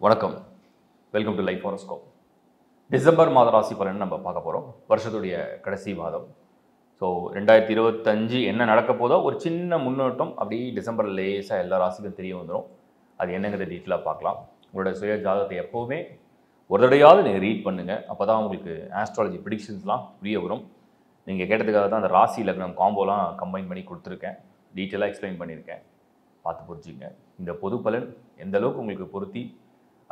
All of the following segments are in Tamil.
வணக்கம். Welcome to life horoscope. December மாத ராசி பலன் நம்ம பார்க்க போகிறோம். வருஷத்துடைய கடைசி மாதம். ஸோ 2025 என்ன நடக்க போதோ ஒரு சின்ன முன்னோட்டம் அப்படி டிசம்பரில் லேசாக எல்லா ராசிக்கும் தெரிய வந்துடும். அது என்னங்கிறத டீட்டெயிலாக பார்க்கலாம். உங்களோட சுய ஜாதகத்தை எப்போவுமே ஒரு தடையாவது நீங்கள் ரீட் பண்ணுங்கள். அப்போ தான் உங்களுக்கு ஆஸ்ட்ராலஜி ப்ரிடிக்ஷன்ஸ்லாம் புரிய வரும். நீங்கள் கேட்டதுக்காக தான் அந்த ராசி லக்னம் காம்போலாம் கம்பைன் பண்ணி கொடுத்துருக்கேன். டீட்டெயிலாக எக்ஸ்பிளைன் பண்ணியிருக்கேன். பார்த்து புரிஞ்சுங்க. இந்த பொது பலன் எந்த அளவுக்கு உங்களுக்கு பொருத்தி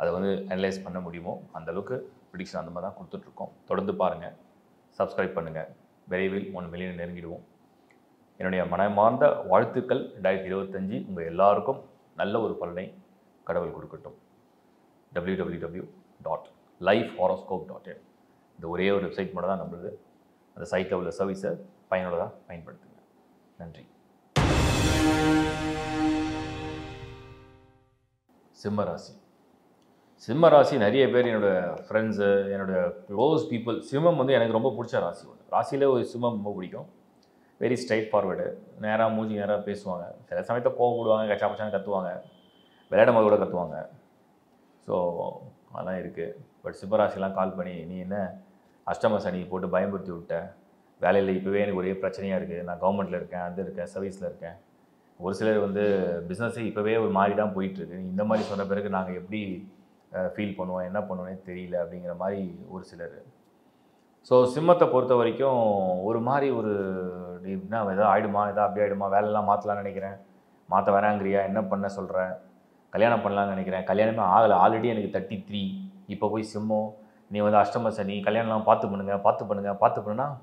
அதை அனலைஸ் பண்ண முடியுமோ அந்தளவுக்கு ப்ரிடிக்ஷன் அந்த மாதிரி தான் கொடுத்துட்ருக்கோம். தொடர்ந்து பாருங்கள், சப்ஸ்கிரைப் பண்ணுங்கள். விரைவில் 1 மில்லியன் நெருங்கிடுவோம். என்னுடைய மனமார்ந்த வாழ்த்துக்கள். 2025 உங்கள் எல்லாருக்கும் நல்ல ஒரு பலனை கடவுள் கொடுக்கட்டும். www.lifehoroscope.in இந்த ஒரே ஒரு வெப்சைட் மட்டும் தான் நம்மளுது. அந்த சைட்டில் உள்ள சர்வீஸை பயனுள்ளதாக பயன்படுத்துங்க. நன்றி. சிம்ம ராசி நிறைய பேர் என்னோடய ஃப்ரெண்ட்ஸு, என்னோடய க்ளோஸ் பீப்புள். சிம்மம் எனக்கு ரொம்ப பிடிச்ச ராசி ஒன்று. ராசியில் ஒரு சிம்மம் ரொம்ப பிடிக்கும். Very straight forward. நேராக மூஞ்சி நேராக பேசுவாங்க. சில சமயத்தில் கோவப்படுவாங்க, கச்சா பச்சான்னு கத்துவாங்க, விளையாடும் போது கூட கத்துவாங்க. ஸோ அதெல்லாம் இருக்குது. பட் சிம்மராசிலாம் கால் பண்ணி நீ என்ன அஷ்டம சனி போட்டு பயன்படுத்தி விட்ட, வேலையில் இப்போவே எனக்கு ஒரே பிரச்சனையாக இருக்குது, நான் கவர்மெண்ட்டில் இருக்கேன், அது இருக்கேன், சர்வீஸில் இருக்கேன். ஒரு சிலர் பிஸ்னஸே இப்போவே ஒரு மாதிரி தான் போயிட்டுருக்கு, இந்த மாதிரி சொன்ன பிறகு நாங்கள் எப்படி ஃபீல் பண்ணுவோம், என்ன பண்ணுவோன்னே தெரியல அப்படிங்கிற மாதிரி ஒரு சிலர். ஸோ சிம்மத்தை பொறுத்த வரைக்கும் ஒரு மாதிரி என்ன எதாவது ஆகிடுமா, எதாவது அப்படி ஆகிடுமா, வேலைலாம் மாற்றலான்னு நினைக்கிறேன், மாற்ற வேணாங்கிறியா, என்ன பண்ண சொல்கிறேன், கல்யாணம் பண்ணலான்னு நினைக்கிறேன், கல்யாணமே ஆகலை, ஆல்ரெடி எனக்கு 33, இப்போ போய் சிம்மம் நீ அஷ்டம சனி, கல்யாணம்லாம் பார்த்து பண்ணுன்னா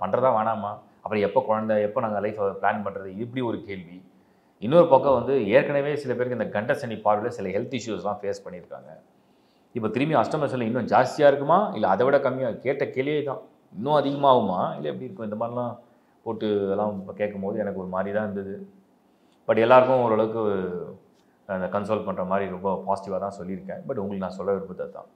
பண்ணுறதா வேணாமா, அப்புறம் எப்போ குழந்தை, எப்போ நாங்கள் லைஃப்பை பிளான் பண்ணுறது, இப்படி ஒரு கேள்வி. இன்னொரு பக்கம் ஏற்கனவே சில பேருக்கு இந்த கண்ட சனி பார்வையில் சில ஹெல்த் இஷ்யூஸ்லாம் ஃபேஸ் பண்ணியிருக்காங்க. இப்போ திரும்பி அஷ்டம சனி இன்னும் ஜாஸ்தியாக இருக்குமா, இல்லை அதை விட கம்மியாக, கேட்ட கேள்வியே தான், இன்னும் அதிகமாகுமா, இல்லை எப்படி இருக்கும், இந்த மாதிரிலாம் போட்டு அதெல்லாம் இப்போ கேட்கும்போது எனக்கு ஒரு மாதிரி தான் இருந்தது. பட் எல்லாருக்கும் ஓரளவுக்கு அந்த கன்சோல் பண்ணுற மாதிரி ரொம்ப பாசிட்டிவாக தான் சொல்லியிருக்கேன். பட் உங்களுக்கு நான் சொல்ல விருப்பத்தை தான்,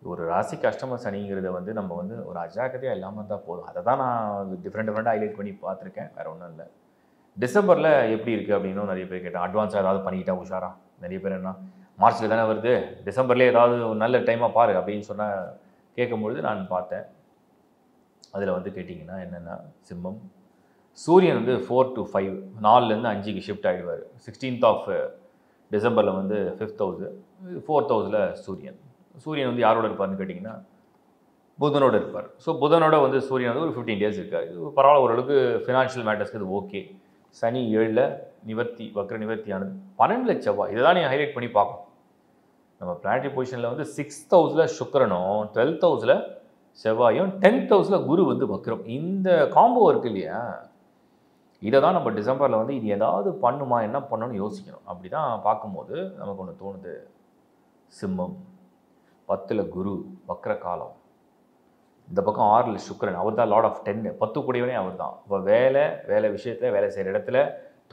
ஒரு ராசிக்கு அஷ்டம சனிங்கிறத நம்ம ஒரு அஜாக்கிரதையாக இல்லாமல் தான் போதும். அதை தான் நான் டிஃப்ரெண்ட்டாக ஹைலைட் பண்ணி பார்த்துருக்கேன், வேறு ஒன்றும் இல்லை. டிசம்பரில் எப்படி இருக்குது அப்படின்னும் நிறைய பேர் கேட்டேன். அட்வான்ஸாக ஏதாவது பண்ணிக்கிட்டா உஷாரா, நிறைய பேர் என்ன மார்ச்சில் தானே வருது, டிசம்பர்லேயே ஏதாவது ஒரு நல்ல டைமாக பாரு அப்படின்னு சொன்னால் கேட்கும்பொழுது நான் பார்த்தேன். அதில் கேட்டிங்கன்னா என்னென்னா, சிம்மம் சூரியன் 4 to 5, 4லேருந்து 5க்கு ஷிஃப்ட் ஆகிடுவார். 16th டிசம்பரில் 5th house, 4th houseல சூரியன் யாரோட இருப்பார்னு கேட்டிங்கன்னா புதனோடு இருப்பார். ஸோ புதனோட சூரியன் ஒரு 15 days இருக்கார். இது பரவாயில்ல, ஓரளவுக்கு ஃபினான்ஷியல் மேட்டர்ஸ்க்கு இது ஓகே. சனி 7ல் நிவர்த்தி, வக்ர நிவர்த்தியானது. 12ல் செவ்வாய். இதை தான் நீங்கள் ஹைலைட் பண்ணி பார்க்கணும். நம்ம பிளானட்டரி பொசிஷனில் 6th houseல சுக்கிரனும், 12th houseல செவ்வாயும், 10th houseல குரு வக்ரம். இந்த காம்போ இருக்குது இல்லையா, இதை தான் நம்ம டிசம்பரில் இது ஏதாவது பண்ணுமா, என்ன பண்ணணும்னு யோசிக்கணும். அப்படி தான் பார்க்கும்போது நமக்கு ஒன்று தோணுது. சிம்மம் 10ல் குரு வக்ர காலம், இந்த பக்கம் 6ல் சுக்கிரன், அவர் தான் லார்ட் ஆஃப் 10, 10 கூடியவனே அவர் தான். இப்போ வேலை விஷயத்தில், வேலை செய்கிற இடத்துல,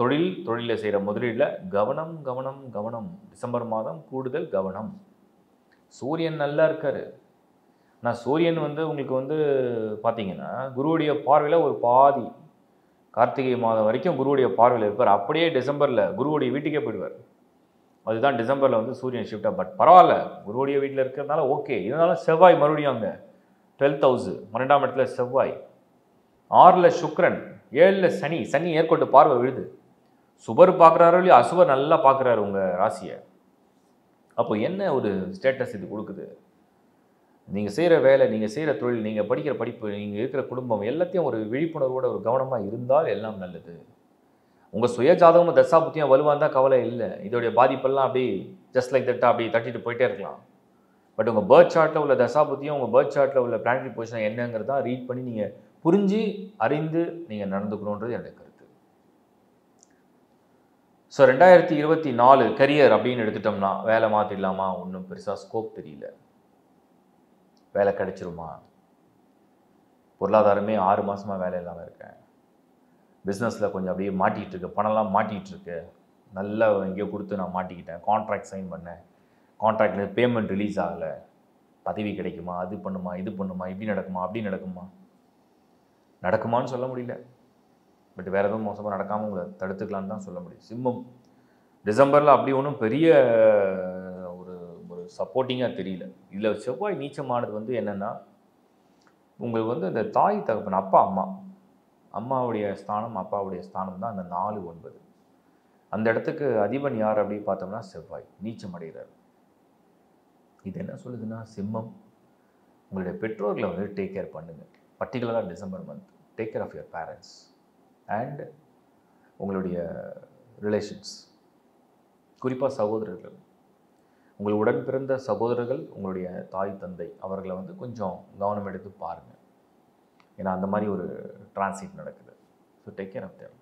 தொழிலில் செய்கிற முதலீடில் கவனம் கவனம் கவனம். டிசம்பர் மாதம் கூடுதல் கவனம். சூரியன் நல்லா இருக்கார். ஆனால் சூரியன் உங்களுக்கு பார்த்தீங்கன்னா குருவுடைய பார்வையில் ஒரு பாதி, கார்த்திகை மாதம் வரைக்கும் குருவுடைய பார்வையில் இருப்பார். அப்படியே டிசம்பரில் குருவுடைய வீட்டுக்கே போயிடுவார். அதுதான் டிசம்பரில் சூரியன் ஷிஃப்டாக. பட் பரவாயில்ல, குருவுடைய வீட்டில் இருக்கிறதுனால ஓகே. இருந்தாலும் செவ்வாய் மறுபடியும் அங்கே 12th house, 12ஆம் இடத்துல செவ்வாய், 6ல் சுக்கிரன், 7ல் சனி ஏற்கொண்டு பார்வை விழுது. சுபர் பார்க்குறாரோ இல்லையா, அசுபர் நல்லா பார்க்குறாரு உங்கள் ராசியை. அப்போ என்ன ஒரு ஸ்டேட்டஸ் இது கொடுக்குது? நீங்கள் செய்கிற வேலை, நீங்கள் செய்கிற தொழில், நீங்கள் படிக்கிற படிப்பு, நீங்கள் இருக்கிற குடும்பம் எல்லாத்தையும் ஒரு விழிப்புணர்வோட ஒரு கவனமாக இருந்தால் எல்லாம் நல்லது. உங்கள் சுய ஜாதகமும் தசாபுத்தியும் வலுவாக இருந்தால் கவலை இல்லை. இதோடைய பாதிப்பெல்லாம் அப்படி ஜஸ்ட் லைக் தட்டா அப்படி தட்டிட்டு போயிட்டே இருக்கலாம். பட் உங்கள் பர்த் சார்ட்டில் உள்ள தசாபுத்தியும், உங்கள் பர்த் சார்ட்டில் உள்ள பிளானட்டரி பொசிஷன் என்னங்கிறதா ரீட் பண்ணி நீங்கள் புரிஞ்சு அறிந்து நீங்கள் நடந்துக்கணுன்றது என்னுடைய கருத்து. ஸோ 2024 கரியர் அப்படின்னு எடுத்துட்டோம்னா, வேலை மாற்றிடலாமா, ஒன்றும் பெருசாக ஸ்கோப் தெரியல. வேலை கிடைச்சிருமா, பொருளாதாரமே 6 மாதமாக வேலை இல்லாமல் இருக்கேன், பிஸ்னஸில் கொஞ்சம் அப்படியே மாட்டிகிட்டு இருக்கு, பணம்லாம் மாட்டிகிட்டு இருக்கு, நல்லா எங்கேயோ கொடுத்து நான் மாட்டிக்கிட்டேன், கான்ட்ராக்ட் சைன் பண்ணேன், கான்ட்ராக்டில் பேமெண்ட் ரிலீஸ் ஆகலை, பதவி கிடைக்குமா, அது பண்ணுமா, இது பண்ணுமா, இப்படி நடக்குமா, அப்படி நடக்குமான்னு சொல்ல முடியல. பட் வேறு எதுவும் மோசமாக நடக்காமல் உங்களை தடுத்துக்கலான்னு தான் சொல்ல முடியும். சிம்மம் டிசம்பரில் அப்படி ஒன்றும் பெரிய ஒரு சப்போர்ட்டிங்காக தெரியல. இதில் செவ்வாய் நீச்சமானது வந்து என்னென்னா, உங்களுக்கு வந்து இந்த தாய் தகப்பன் அப்பா அம்மா அம்மாவுடைய ஸ்தானம் அப்பாவுடைய ஸ்தானம் தான் அந்த 4 9. அந்த இடத்துக்கு அதிபன் யார் அப்படின்னு பார்த்தோம்னா செவ்வாய் நீச்சம் அடைகிறார். இது என்ன சொல்லுதுன்னா, சிம்மம் உங்களுடைய பெற்றோர்களை வந்து டேக் கேர் பண்ணுங்கள். பர்டிகுலராக December month take care of your parents and உங்களுடைய ரிலேஷன்ஸ், குறிப்பாக சகோதரர்கள், உங்கள் உடன் பிறந்த சகோதரர்கள், உங்களுடைய தாய் தந்தை அவர்களை வந்து கொஞ்சம் கவனம் எடுத்து பாருங்கள். ஏன்னா அந்த மாதிரி ஒரு டிரான்சிட் நடக்குது. So take care of them.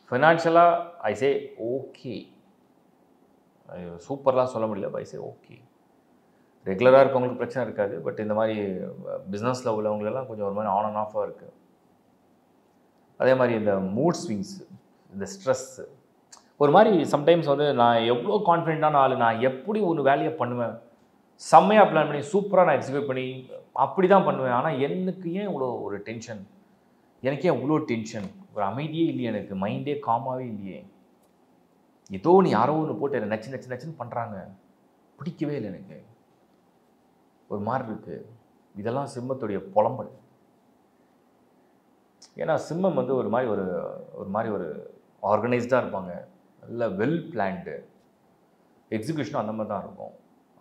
ஃபினான்ஷியலாக ஐ சே ஓகே, சூப்பர்லாம் சொல்ல முடியல, பை சே ஓகே. ரெகுலராக இருக்கவங்களுக்கு பிரச்சனை இருக்காது. பட் இந்த மாதிரி பிஸ்னஸில் உள்ளவங்களெல்லாம் கொஞ்சம் ஒரு மாதிரி ஆன் அண்ட் ஆஃபாக இருக்குது. அதே மாதிரி இந்த மூட் ஸ்விங்ஸு, இந்த ஸ்ட்ரெஸ்ஸு, ஒரு மாதிரி சம்டைம்ஸ் வந்து நான் எவ்வளோ கான்ஃபிடென்ட்டான ஆள், நான் எப்படி ஒரு வேலையை பண்ணுவேன், செம்மையாக பிளான் பண்ணி சூப்பராக நான் எக்ஸிக்யூட் பண்ணி அப்படி தான் பண்ணுவேன். ஆனால் எனக்கு ஏன் இவ்வளோ ஒரு டென்ஷன், எனக்கு ஏன் இவ்வளோ டென்ஷன், ஒரு அமைதியே இல்லையே, எனக்கு மைண்டே காமாகவே இல்லையே, ஏதோ நீ யாரோ ஒன்று போட்டு என்னை நச்சு நச்சு நச்சுன்னு பண்ணுறாங்க, பிடிக்கவே இல்லை எனக்கு, ஒரு மாதிரி இருக்குது. இதெல்லாம் சிம்மத்துடைய புலம்பல். ஏன்னா சிம்மம் வந்து ஒரு மாதிரி ஒரு ஆர்கனைஸ்டாக இருப்பாங்க, நல்ல வெல் பிளான்டு, எக்ஸிக்யூஷனும் அந்த மாதிரி தான் இருக்கும்.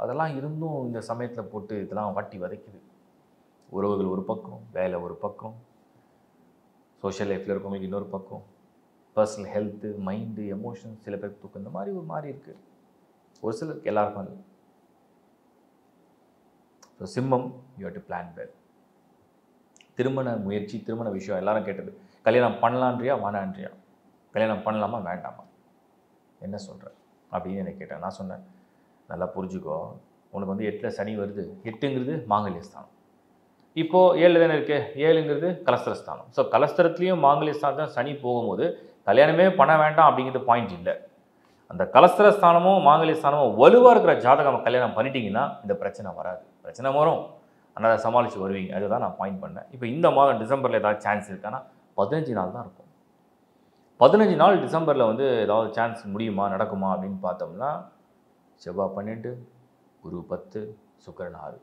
அதெல்லாம் இருந்தும் இந்த சமயத்தில் போட்டு இதெல்லாம் வாட்டி வதைக்குது. உறவுகள் ஒரு பக்கம், வேலை ஒரு பக்கம், சோஷியல் லைஃப்பில் இருக்கவங்களுக்கு இன்னொரு பக்கம், பர்சனல் ஹெல்த்து, மைண்டு, எமோஷன்ஸ், சில பேருக்கு தூக்கம், இந்த மாதிரி ஒரு மாதிரி இருக்குது. ஒரு சிலருக்கு எல்லாருக்கும் அது. ஸோ சிம்மம், you have to plan well. திருமண முயற்சி, திருமண விஷயம் எல்லாரும் கேட்டது, கல்யாணம் பண்ணலான்றியா வேணான்றியா, கல்யாணம் பண்ணலாமா வேண்டாமா, என்ன சொல்கிற அப்படின்னு என்னை கேட்டேன். நான் சொன்னேன், நல்லா புரிஞ்சுக்கோ, உனக்கு வந்து 8ல் சனி வருது, 8ங்கிறது மாங்கல்யஸ்தானம், இப்போது 7 தானே இருக்குது, 7ங்கிறது கலஸ்திரஸ்தானம். ஸோ கலஸ்திரத்துலேயும் மாங்கல்யஸ்தானம் தான் சனி போகும்போது கல்யாணமே பண்ண வேண்டாம் அப்படிங்கிறது பாயிண்ட் இல்லை. அந்த கலஸ்திரஸ்தானமும் மாங்கல்யஸ்தானமும் வலுவாக இருக்கிற ஜாதகம் கல்யாணம் பண்ணிட்டீங்கன்னா இந்த பிரச்சனை வராது. பிரச்சனை வரும், ஆனால் அதை சமாளித்து வருவீங்க. அதுதான் நான் பாயிண்ட் பண்ணேன். இப்போ இந்த மாதம் டிசம்பரில் ஏதாவது சான்ஸ் இருக்கான்னா 15 நாள் தான் இருக்கும். 15 நாள் டிசம்பரில் வந்து ஏதாவது சான்ஸ் முடியுமா, நடக்குமா அப்படின்னு பார்த்தோம்னா, செவ்வாய் 12, குரு 10, சுக்கிரன் 6,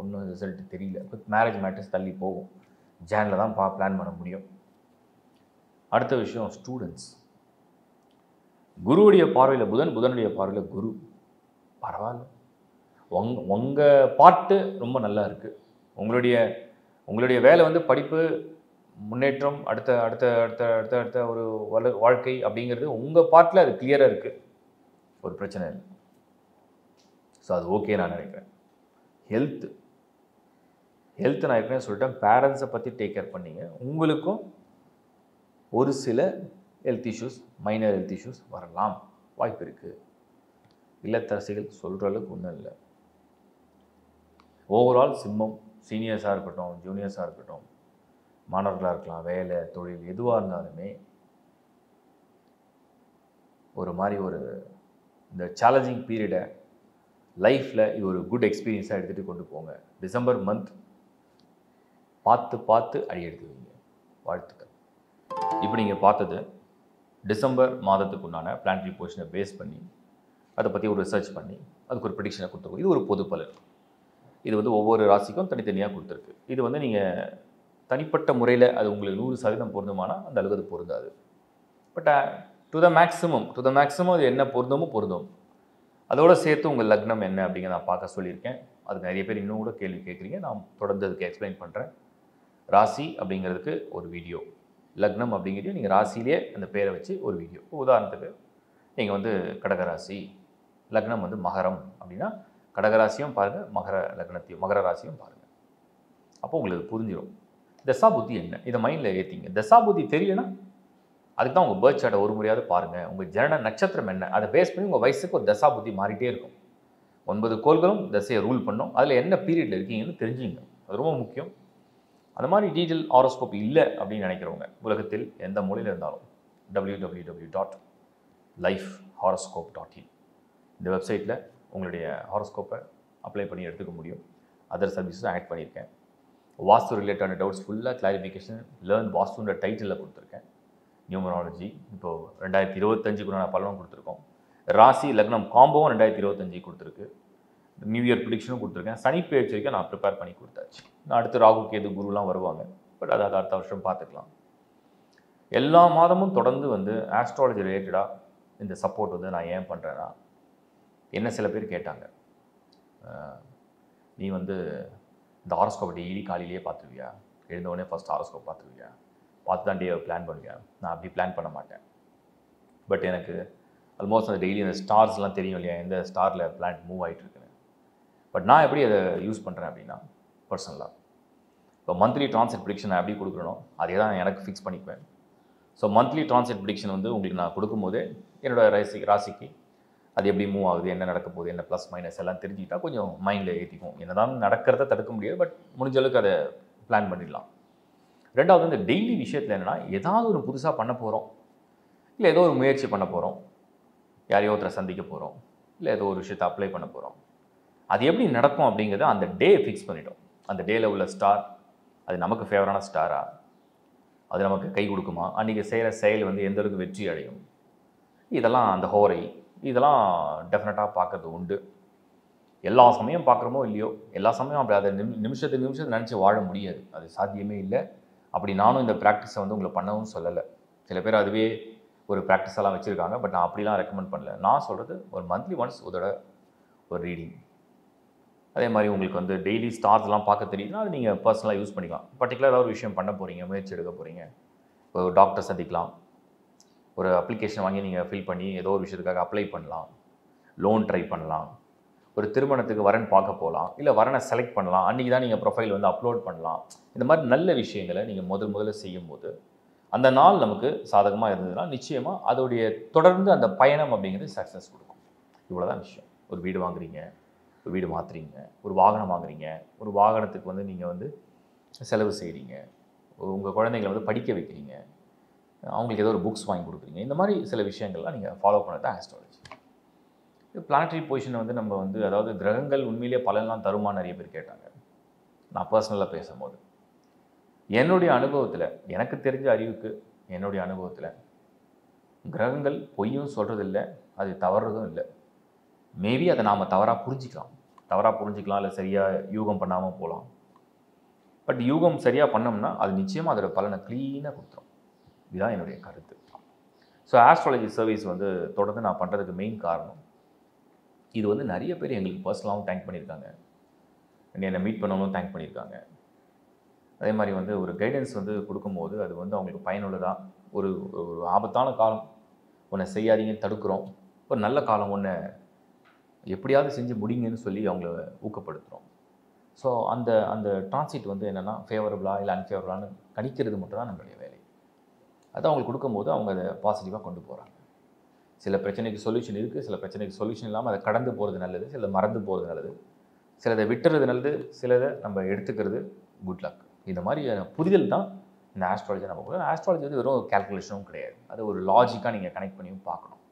ஒன்றும் ரிசல்ட் தெரியல. மேரேஜ் மேட்டர்ஸ் தள்ளி போகும். ஜானில் தான் பிளான் பண்ண முடியும். அடுத்த விஷயம் ஸ்டூடெண்ட்ஸ். குருவுடைய பார்வையில் புதன், புதனுடைய பார்வையில் குரு. பரவாயில்ல, உங்கள் பாட்டு ரொம்ப நல்லா இருக்குது. உங்களுடைய வேலை வந்து படிப்பு, முன்னேற்றம், அடுத்த அடுத்த அடுத்த அடுத்த அடுத்த ஒரு வாழ்க்கை அப்படிங்கிறது உங்கள் பாட்டில் அது கிளியராக இருக்குது, ஒரு பிரச்சனை இல்லை. ஸோ அது ஓகே நான் நினைக்கிறேன். ஹெல்த்து நான் ஏற்கனவே சொல்லிட்டேன், பேரண்ட்ஸை பற்றி டேக் கேர் பண்ணிங்க. உங்களுக்கும் ஒரு சில health issues, minor health issues வரலாம், வாய்ப்பு இருக்குது. இல்லத்தரசிகள் சொல்கிற அளவுக்கு ஒன்றும் இல்லை. ஓவரால் சிம்மம், சீனியர்ஸாக இருக்கட்டும், ஜூனியர்ஸாக இருக்கட்டும், மாணவர்களாக இருக்கலாம், வேலை, தொழில் எதுவாக இருந்தாலுமே ஒரு மாதிரி இந்த சேலஞ்சிங் பீரியடை லைஃப்பில் இது ஒரு குட் எக்ஸ்பீரியன்ஸாக எடுத்துகிட்டு கொண்டு போங்க. டிசம்பர் மந்த் பார்த்து அடி எடுத்து வைங்க. வாழ்த்துக்கள். இப்போ நீங்கள் பார்த்தது டிசம்பர் மாதத்துக்கு உண்டான பிளானட்டரி பொசிஷனை பேஸ் பண்ணி அதை பற்றி ஒரு ரிசர்ச் பண்ணி அதுக்கு ஒரு ப்ரெடிக்ஷனை கொடுத்துருக்கோம். இது ஒரு பொது பலன். இது வந்து ஒவ்வொரு ராசிக்கும் தனித்தனியாக கொடுத்துருக்கு. இது வந்து நீங்கள் தனிப்பட்ட முறையில் அது உங்களுக்கு 100% பொருந்துமானால் அந்த அளவுக்கு அது பொருந்தாது. பட் டு த மேக்ஸிமம் அது என்ன பொருந்தும். அதோடு சேர்த்து உங்கள் லக்னம் என்ன அப்படிங்கிறத நான் பார்க்க சொல்லியிருக்கேன். அதுக்கு நிறைய பேர் இன்னும் கூட கேள்வி கேட்குறீங்க. நான் தொடர்ந்து அதுக்கு எக்ஸ்பிளைன் பண்ணுறேன். ராசி அப்படிங்கிறதுக்கு ஒரு வீடியோ, லக்னம் அப்படிங்கிறது நீங்கள் ராசியிலே அந்த பேரை வச்சு ஒரு வீடியோ. உதாரணத்துக்கு நீங்கள் வந்து கடகராசி, லக்னம் வந்து மகரம் அப்படின்னா கடகராசியும் பாருங்கள், மகர ராசியும் பாருங்கள். அப்போ உங்களுக்கு புரிஞ்சிடும் தசா புத்தி என்ன. இதை மைண்டில் ஏற்றிங்க. தசா புத்தி தெரியலனா அதுக்கு தான் உங்கள் பேர்த் சார்ட்டை ஒரு முறையாவது பாருங்கள். உங்கள் ஜனன நட்சத்திரம் என்ன, அதை பேஸ் பண்ணி உங்கள் வயசுக்கு ஒரு தசா புத்தி மாறிட்டே இருக்கும். 9 கோள்களும் தசையை ரூல் பண்ணும். அதில் என்ன பீரியடில் இருக்கீங்கன்னு தெரிஞ்சுங்க. அது ரொம்ப முக்கியம். அந்த மாதிரி டீட்டெயில் ஹாரோஸ்கோப் இல்லை அப்படின்னு நினைக்கிறவங்க உலகத்தில் எந்த மூலையில் இருந்தாலும் www.lifehoroscope.in இந்த வெப்சைட்டில் உங்களுடைய ஹாரோஸ்கோப்பை அப்ளை பண்ணி எடுத்துக்க முடியும். அதர் சர்வீஸும் ஆட் பண்ணியிருக்கேன். வாஸ்து ரிலேட்டடான டவுட்ஸ் ஃபுல்லாக கிளாரிஃபிகேஷன் லேர்ன் வாஸ்துன்ற டைட்டிலில் கொடுத்துருக்கேன். நியூமராலஜி இப்போது 2025க்குள்ள பலனும் கொடுத்துருக்கோம். ராசி லக்னம் காம்போவும் 2025 கொடுத்துருக்கு. நியூ இயர் ப்ரிடிக்ஷனும் கொடுத்துருக்கேன். சனி பெயர்ச்சி வரைக்கும் நான் ப்ரிப்பேர் பண்ணி கொடுத்தாச்சு. நான் அடுத்து ராகு கேது குருலாம் வருவாங்க. பட் அது அடுத்த வருஷம் பார்த்துக்கலாம். எல்லா மாதமும் தொடர்ந்து வந்து ஆஸ்ட்ராலஜி ரிலேட்டடாக இந்த சப்போர்ட் வந்து நான் ஏன் பண்ணுறேன்னா, என்ன சில பேர் கேட்டாங்க, நீ வந்து இந்த ஹாரோஸ்கோப் டெய்லி காலையிலேயே பார்த்துருவியா, எழுந்தவுடனே ஃபஸ்ட் ஹாரோஸ்கோப் பார்த்துருவியா, பார்த்து தான் டே பிளான் பண்ணுவியா? நான் அப்படி பிளான் பண்ண மாட்டேன். பட் எனக்கு ஆல்மோஸ்ட் அந்த டெய்லி அந்த ஸ்டார்ஸ்லாம் தெரியும் இல்லையா, எந்த ஸ்டாரில் பிளான் மூவ் ஆகிட்டுருக்குன்னு. பட் நான் எப்படி அதை யூஸ் பண்ணுறேன் அப்படின்னா, பர்சனலாக இப்போ மந்த்லி ட்ரான்சிட் ப்ரிடிக்ஷன் நான் எப்படி கொடுக்குறனோ அதே தான் எனக்கு ஃபிக்ஸ் பண்ணிக்குவேன். ஸோ மந்த்லி ட்ரான்சிட் ப்ரிடிக்ஷன் வந்து உங்களுக்கு நான் கொடுக்கும்போதே என்னோடய ராசிக்கு அது எப்படி மூவ் ஆகுது, என்ன நடக்க போகுது, என்ன ப்ளஸ் மைனஸ் எல்லாம் தெரிஞ்சுக்கிட்டால் கொஞ்சம் மைண்டில் ஏற்றிக்கும். என்ன தான் நடக்கிறத தடுக்க முடியாது, பட் முடிஞ்ச அளவுக்கு அதை பிளான் பண்ணிடலாம். ரெண்டாவது இந்த டெய்லி விஷயத்தில் என்னென்னா, ஏதாவது ஒரு புதுசாக பண்ண போகிறோம், இல்லை ஏதோ ஒரு முயற்சி பண்ண போகிறோம், யாரையோ ஒருத்தரை சந்திக்க போகிறோம், இல்லை ஏதோ ஒரு விஷயத்தை அப்ளை பண்ண போகிறோம். அது எப்படி நடக்கும் அப்படிங்கிறத அந்த டே ஃபிக்ஸ் பண்ணிட்டோம். அந்த டேயில் உள்ள ஸ்டார் அது நமக்கு ஃபேவரான ஸ்டாரா, அது நமக்கு கை கொடுக்குமா, அன்றைக்கி செய்கிற செயல் வந்து எந்த அளவுக்கு வெற்றி அடையும், இதெல்லாம் அந்த ஹோரை இதெல்லாம் டெஃபினட்டாக பார்க்கறது உண்டு. எல்லா சமயம் பார்க்குறோமோ இல்லையோ, எல்லா சமயம் அப்படி அதை நிமிஷத்தை நினச்சி வாழ முடியாது, அது சாத்தியமே இல்லை. அப்படி நானும் இந்த ப்ராக்டிஸை வந்து உங்களை பண்ணவும் சொல்லலை. சில பேர் அதுவே ஒரு ப்ராக்டிஸெல்லாம் வச்சுருக்காங்க, பட் நான் அப்படிலாம் ரெக்கமெண்ட் பண்ணல. நான் சொல்கிறது ஒரு மந்த்லி ஒன்ஸ் ஒரு ரீடிங். அதே மாதிரி உங்களுக்கு வந்து டெய்லி ஸ்டார்ஸ்லாம் பார்க்க தெரியுதுன்னா அது நீங்கள் பர்சனலாக யூஸ் பண்ணிக்கலாம். பர்டிகுலர் ஏதாவது ஒரு விஷயம் பண்ண போகிறீங்க, முயற்சி எடுக்க போகிறீங்க, ஒரு டாக்டர் சந்திக்கலாம், ஒரு அப்ளிகேஷன் வாங்கி நீங்கள் ஃபில் பண்ணி ஏதோ ஒரு விஷயத்துக்காக அப்ளை பண்ணலாம், லோன் ட்ரை பண்ணலாம், ஒரு திருமணத்துக்கு வரன் பார்க்க போகலாம், இல்லை வரனை செலக்ட் பண்ணலாம், அன்றைக்கி தான் நீங்கள் ப்ரொஃபைல் வந்து அப்லோட் பண்ணலாம். இந்த மாதிரி நல்ல விஷயங்களை நீங்கள் முதல்ல செய்யும்போது அந்த நாள் நமக்கு சாதகமாக இருந்ததுன்னா நிச்சயமாக அதோடைய தொடர்ந்து அந்த பயணம் அப்படிங்கிறது சக்ஸஸ் கொடுக்கும். இவ்வளோ தான் விஷயம். ஒரு வீடு வாங்குறீங்க, ஒரு வீடு மாற்றுறீங்க, ஒரு வாகனம் வாங்குறீங்க, ஒரு வாகனத்துக்கு வந்து நீங்கள் வந்து செலவு செய்கிறீங்க, உங்கள் குழந்தைங்களை வந்து படிக்க வைக்கிறீங்க, அவங்களுக்கு ஏதோ ஒரு புக்ஸ் வாங்கி கொடுக்குறீங்க, இந்த மாதிரி சில விஷயங்கள்லாம் நீங்கள் ஃபாலோ பண்ணது தான் ஆஸ்ட்ராலஜி. பிளானட்டரி பொசிஷனை வந்து நம்ம வந்து அதாவது கிரகங்கள் உண்மையிலேயே பலன்லாம் தருமா நிறைய பேர் கேட்டாங்க. நான் பர்சனலாக பேசும்போது என்னுடைய அனுபவத்தில், எனக்கு தெரிஞ்ச அறிவுக்கு என்னுடைய அனுபவத்தில் கிரகங்கள் பொய்யும் சொல்கிறதில்லை, அது தவறுறதும் இல்லை. மேபி அதை நாம் தவறாக புரிஞ்சிக்கலாம், இல்லை சரியாக யூகம் பண்ணாமல் போகலாம். பட் யூகம் சரியாக பண்ணோம்னா அது நிச்சயமாக அதோட பலனை க்ளீனாக கொடுத்துரும். இதுதான் என்னுடைய கருத்து. ஸோ ஆஸ்ட்ராலஜி சர்வீஸ் வந்து தொடர்ந்து நான் பண்ணுறதுக்கு மெயின் காரணம் இது வந்து நிறைய பேர் எங்களுக்கு பர்சனலாகவும் தேங்க் பண்ணியிருக்காங்க, என்னை மீட் பண்ணவங்களும் தேங்க் பண்ணியிருக்காங்க. அதே மாதிரி வந்து ஒரு கைடன்ஸ் வந்து கொடுக்கும்போது அது வந்து அவங்களுக்கு பயனுள்ளதாக, ஒரு ஆபத்தான காலம் ஒன்றை செய்யாதீங்கன்னு தடுக்கிறோம், ஒரு நல்ல காலம் ஒன்றை எப்படியாவது செஞ்சு முடிங்கன்னு சொல்லி அவங்கள ஊக்கப்படுத்துகிறோம். ஸோ அந்த டிரான்சிட் வந்து என்னென்னா ஃபேவரபுளாக இல்லை அன்ஃபேவரபுளான்னு கணிக்கிறது மட்டும் தான் நம்மளுடைய வேலை. அதை அவங்களுக்கு கொடுக்கும்போது அவங்க அதை பாசிட்டிவாக கொண்டு போகிறாங்க. சில பிரச்சனைக்கு சொல்யூஷன் இருக்குது, சில பிரச்சனைக்கு சொல்யூஷன் இல்லாமல் அதை கடந்து போகிறது நல்லது, சிலதை மறந்து போகிறது நல்லது, சிலதை விட்டுறது நல்லது, சிலதை நம்ம எடுத்துக்கிறது குட் லக். இந்த மாதிரி புரிதல் தான் இந்த ஆஸ்ட்ராலஜி நம்ம போகிறோம். ஆஸ்ட்ராலஜி வந்து வெறும் கேல்குலேஷனும் கிடையாது, அது ஒரு லாஜிக்காக நீங்கள் கனெக்ட் பண்ணியும் பார்க்கணும்.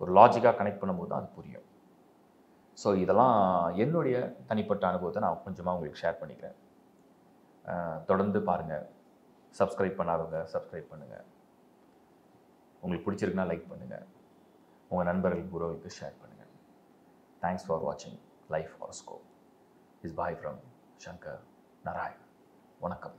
ஒரு லாஜிக்காக கனெக்ட் பண்ணும்போது தான் அது புரியும். ஸோ இதெல்லாம் என்னுடைய தனிப்பட்ட அனுபவத்தை நான் கொஞ்சமாக உங்களுக்கு ஷேர் பண்ணிக்கிறேன். தொடர்ந்து பாருங்கள். சப்ஸ்கிரைப் பண்ணாதவங்க சப்ஸ்கிரைப் பண்ணுங்கள். உங்களுக்கு பிடிச்சிருக்குன்னா லைக் பண்ணுங்கள். உங்கள் நண்பர்களுக்கு உறவுகளுக்கு ஷேர் பண்ணுங்கள். தேங்க்ஸ் ஃபார் வாட்சிங் life horoscope. Is bye from Shankar Narayan. வணக்கம்.